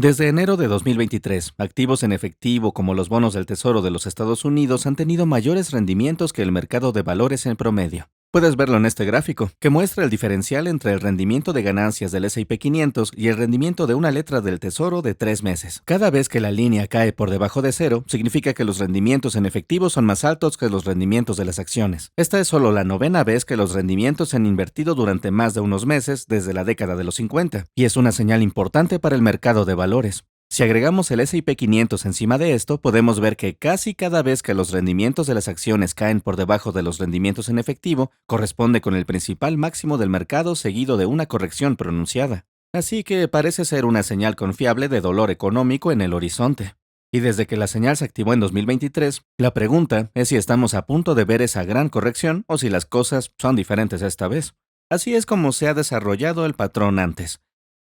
Desde enero de 2023, activos en efectivo como los bonos del Tesoro de los Estados Unidos han tenido mayores rendimientos que el mercado de valores en promedio. Puedes verlo en este gráfico, que muestra el diferencial entre el rendimiento de ganancias del S&P 500 y el rendimiento de una letra del Tesoro de 3 meses. Cada vez que la línea cae por debajo de cero, significa que los rendimientos en efectivo son más altos que los rendimientos de las acciones. Esta es solo la novena vez que los rendimientos se han invertido durante más de unos meses desde la década de los 50, y es una señal importante para el mercado de valores. Si agregamos el S&P 500 encima de esto, podemos ver que casi cada vez que los rendimientos de las acciones caen por debajo de los rendimientos en efectivo, corresponde con el principal máximo del mercado seguido de una corrección pronunciada. Así que parece ser una señal confiable de dolor económico en el horizonte. Y desde que la señal se activó en 2023, la pregunta es si estamos a punto de ver esa gran corrección o si las cosas son diferentes esta vez. Así es como se ha desarrollado el patrón antes.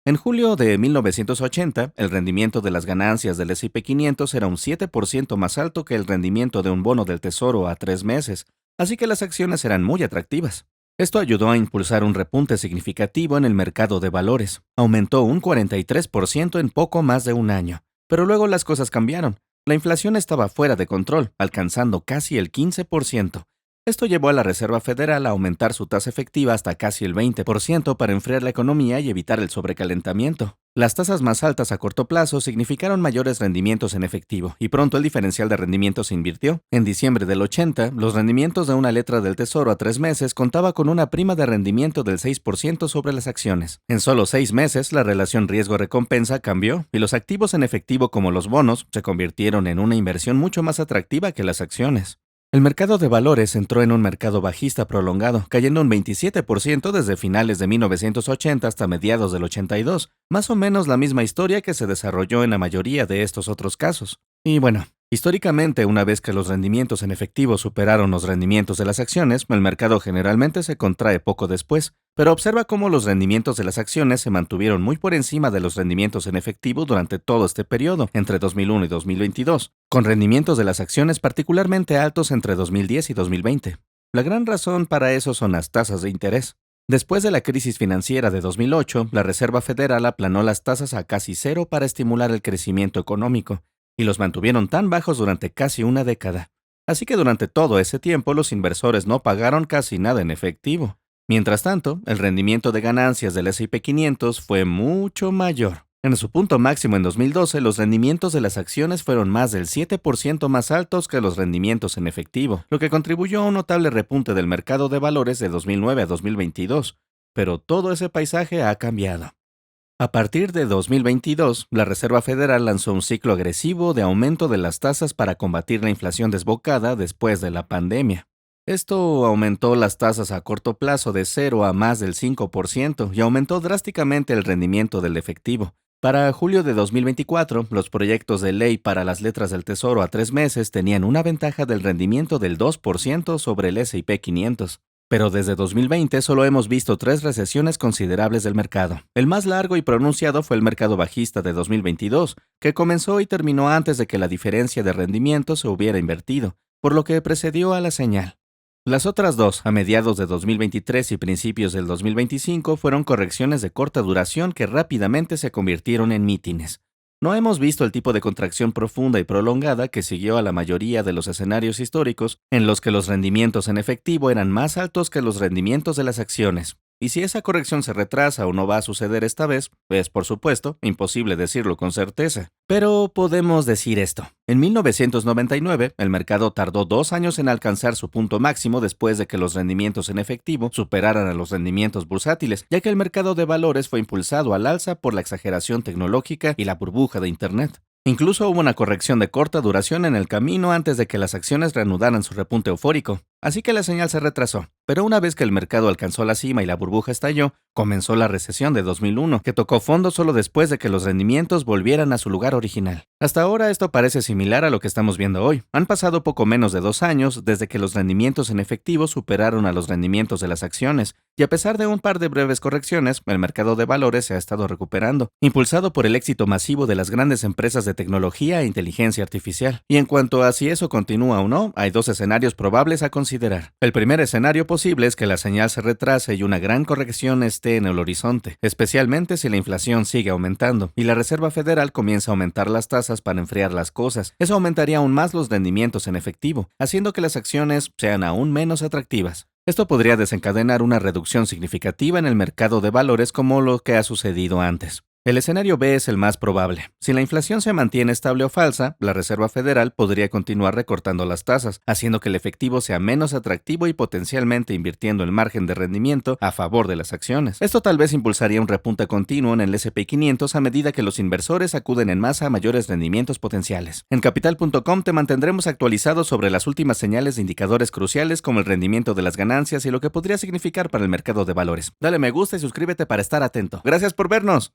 En julio de 1980, el rendimiento de las ganancias del S&P 500 era un 7% más alto que el rendimiento de un bono del Tesoro a 3 meses, así que las acciones eran muy atractivas. Esto ayudó a impulsar un repunte significativo en el mercado de valores. Aumentó un 43% en poco más de un año. Pero luego las cosas cambiaron. La inflación estaba fuera de control, alcanzando casi el 15%. Esto llevó a la Reserva Federal a aumentar su tasa efectiva hasta casi el 20% para enfriar la economía y evitar el sobrecalentamiento. Las tasas más altas a corto plazo significaron mayores rendimientos en efectivo, y pronto el diferencial de rendimiento se invirtió. En diciembre del 80, los rendimientos de una letra del Tesoro a 3 meses contaba con una prima de rendimiento del 6% sobre las acciones. En solo 6 meses, la relación riesgo-recompensa cambió, y los activos en efectivo como los bonos se convirtieron en una inversión mucho más atractiva que las acciones. El mercado de valores entró en un mercado bajista prolongado, cayendo un 27% desde finales de 1980 hasta mediados del 82, más o menos la misma historia que se desarrolló en la mayoría de estos otros casos. Y bueno, históricamente, una vez que los rendimientos en efectivo superaron los rendimientos de las acciones, el mercado generalmente se contrae poco después, pero observa cómo los rendimientos de las acciones se mantuvieron muy por encima de los rendimientos en efectivo durante todo este periodo, entre 2001 y 2022, con rendimientos de las acciones particularmente altos entre 2010 y 2020. La gran razón para eso son las tasas de interés. Después de la crisis financiera de 2008, la Reserva Federal aplanó las tasas a casi cero para estimular el crecimiento económico, y los mantuvieron tan bajos durante casi una década. Así que durante todo ese tiempo los inversores no pagaron casi nada en efectivo. Mientras tanto, el rendimiento de ganancias del S&P 500 fue mucho mayor. En su punto máximo en 2012, los rendimientos de las acciones fueron más del 7% más altos que los rendimientos en efectivo, lo que contribuyó a un notable repunte del mercado de valores de 2009 a 2022. Pero todo ese paisaje ha cambiado. A partir de 2022, la Reserva Federal lanzó un ciclo agresivo de aumento de las tasas para combatir la inflación desbocada después de la pandemia. Esto aumentó las tasas a corto plazo de 0 a más del 5% y aumentó drásticamente el rendimiento del efectivo. Para julio de 2024, los proyectos de ley para las letras del Tesoro a 3 meses tenían una ventaja del rendimiento del 2% sobre el S&P 500. Pero desde 2020 solo hemos visto 3 recesiones considerables del mercado. El más largo y pronunciado fue el mercado bajista de 2022, que comenzó y terminó antes de que la diferencia de rendimiento se hubiera invertido, por lo que precedió a la señal. Las otras dos, a mediados de 2023 y principios del 2025, fueron correcciones de corta duración que rápidamente se convirtieron en mítines. No hemos visto el tipo de contracción profunda y prolongada que siguió a la mayoría de los escenarios históricos en los que los rendimientos en efectivo eran más altos que los rendimientos de las acciones. Y si esa corrección se retrasa o no va a suceder esta vez, es, por supuesto, imposible decirlo con certeza. Pero podemos decir esto. En 1999, el mercado tardó 2 años en alcanzar su punto máximo después de que los rendimientos en efectivo superaran a los rendimientos bursátiles, ya que el mercado de valores fue impulsado al alza por la exageración tecnológica y la burbuja de Internet. Incluso hubo una corrección de corta duración en el camino antes de que las acciones reanudaran su repunte eufórico, así que la señal se retrasó. Pero una vez que el mercado alcanzó la cima y la burbuja estalló, comenzó la recesión de 2001, que tocó fondo solo después de que los rendimientos volvieran a su lugar original. Hasta ahora esto parece similar a lo que estamos viendo hoy. Han pasado poco menos de 2 años desde que los rendimientos en efectivo superaron a los rendimientos de las acciones, y a pesar de un par de breves correcciones, el mercado de valores se ha estado recuperando, impulsado por el éxito masivo de las grandes empresas de tecnología e inteligencia artificial. Y en cuanto a si eso continúa o no, hay 2 escenarios probables a considerar. considerar. El primer escenario posible es que la señal se retrase y una gran corrección esté en el horizonte, especialmente si la inflación sigue aumentando y la Reserva Federal comienza a aumentar las tasas para enfriar las cosas. Eso aumentaría aún más los rendimientos en efectivo, haciendo que las acciones sean aún menos atractivas. Esto podría desencadenar una reducción significativa en el mercado de valores como lo que ha sucedido antes. El escenario B es el más probable. Si la inflación se mantiene estable o falsa, la Reserva Federal podría continuar recortando las tasas, haciendo que el efectivo sea menos atractivo y potencialmente invirtiendo el margen de rendimiento a favor de las acciones. Esto tal vez impulsaría un repunte continuo en el S&P 500 a medida que los inversores acuden en masa a mayores rendimientos potenciales. En Capital.com te mantendremos actualizado sobre las últimas señales de indicadores cruciales como el rendimiento de las ganancias y lo que podría significar para el mercado de valores. Dale me gusta y suscríbete para estar atento. ¡Gracias por vernos!